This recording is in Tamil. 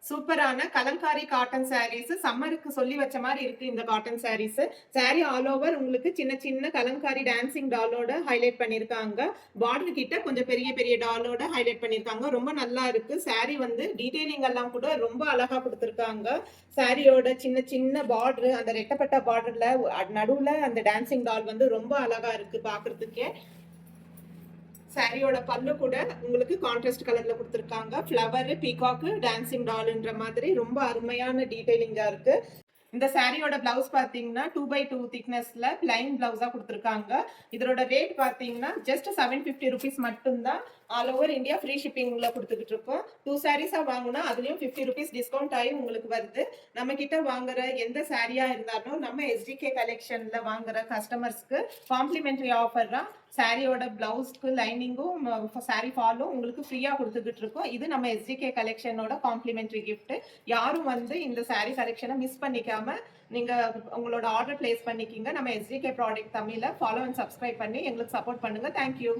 சூப்பரான கலம்காரி காட்டன் சாரீஸ் சம்மருக்கு சொல்லி வச்ச மாதிரி இருக்கு இந்த cotton saris. Sari all over உங்களுக்கு சின்ன சின்ன கலம்காரி டான்சிங் டாலோட ஹைலைட் பண்ணிருக்காங்க. பார்டர் கிட்ட கொஞ்சம் பெரிய பெரிய டாலோட ஹைலைட் பண்ணிருக்காங்க. ரொம்ப நல்லா இருக்கு. சாரி வந்து டீடைலிங் எல்லாம் கூட ரொம்ப அழகா கொடுத்துருக்காங்க. சாரியோட சின்ன சின்ன பார்டர், அந்த ரெட்டப்பட்ட பார்டர்ல நடுவுல அந்த டான்சிங் டால் வந்து ரொம்ப அழகா இருக்கு பாக்குறதுக்கே. சாரியோட பல்லு கூட உங்களுக்கு கான்ட்ராஸ்ட் கலர்ல கொடுத்துருக்காங்க. ஃப்ளவர், பீகாக்கு, டான்சிங் டால்ன்ற மாதிரி ரொம்ப அருமையான டீடைலிங்கா இருக்கு. இந்த சாரியோட பிளவுஸ் பாத்தீங்கன்னா 2x2 திக்னஸ்ல பிளைன் பிளவுஸா கொடுத்துருக்காங்க. இதோட ரேட் பாத்தீங்கன்னா ஜஸ்ட் 750 ருபீஸ் மட்டும்தான். ஆல் ஓவர் இந்தியா ஃப்ரீ ஷிப்பிங்ல கொடுத்துக்கிட்டு இருக்கோம். 2 சாரீஸா வாங்கினா அதுலயும் 50 ருபீஸ் டிஸ்கவுண்ட் ஆகி உங்களுக்கு வருது. நம்ம கிட்ட வாங்குற எந்த சாரியா இருந்தாலும் நம்ம எஸ்டிகே கலெக்ஷன்ல வாங்குற கஸ்டமர்ஸ்க்கு காம்ப்ளிமெண்டரி ஆஃபர் சாரியோட பிளவுஸ்க்கு லைனிங்கும் சாரி ஃபாலும் உங்களுக்கு ஃப்ரீயா கொடுத்துக்கிட்டு இருக்கோம். இது நம்ம எஸ்டிகே கலெக்ஷனோட காம்ப்ளிமெண்டரி கிஃப்ட். யாரும் வந்து இந்த சாரி கலெக்ஷனை மிஸ் பண்ணிக்காம நீங்க உங்களோட ஆர்டர் பிளேஸ் பண்ணிக்கிங்க. நம்ம எஸ்டிகே ப்ராடக்ட் தமிழ ஃபாலோ அண்ட் சப்ஸ்கிரைப் பண்ணி எங்களுக்கு சப்போர்ட் பண்ணுங்க. தேங்க்யூ.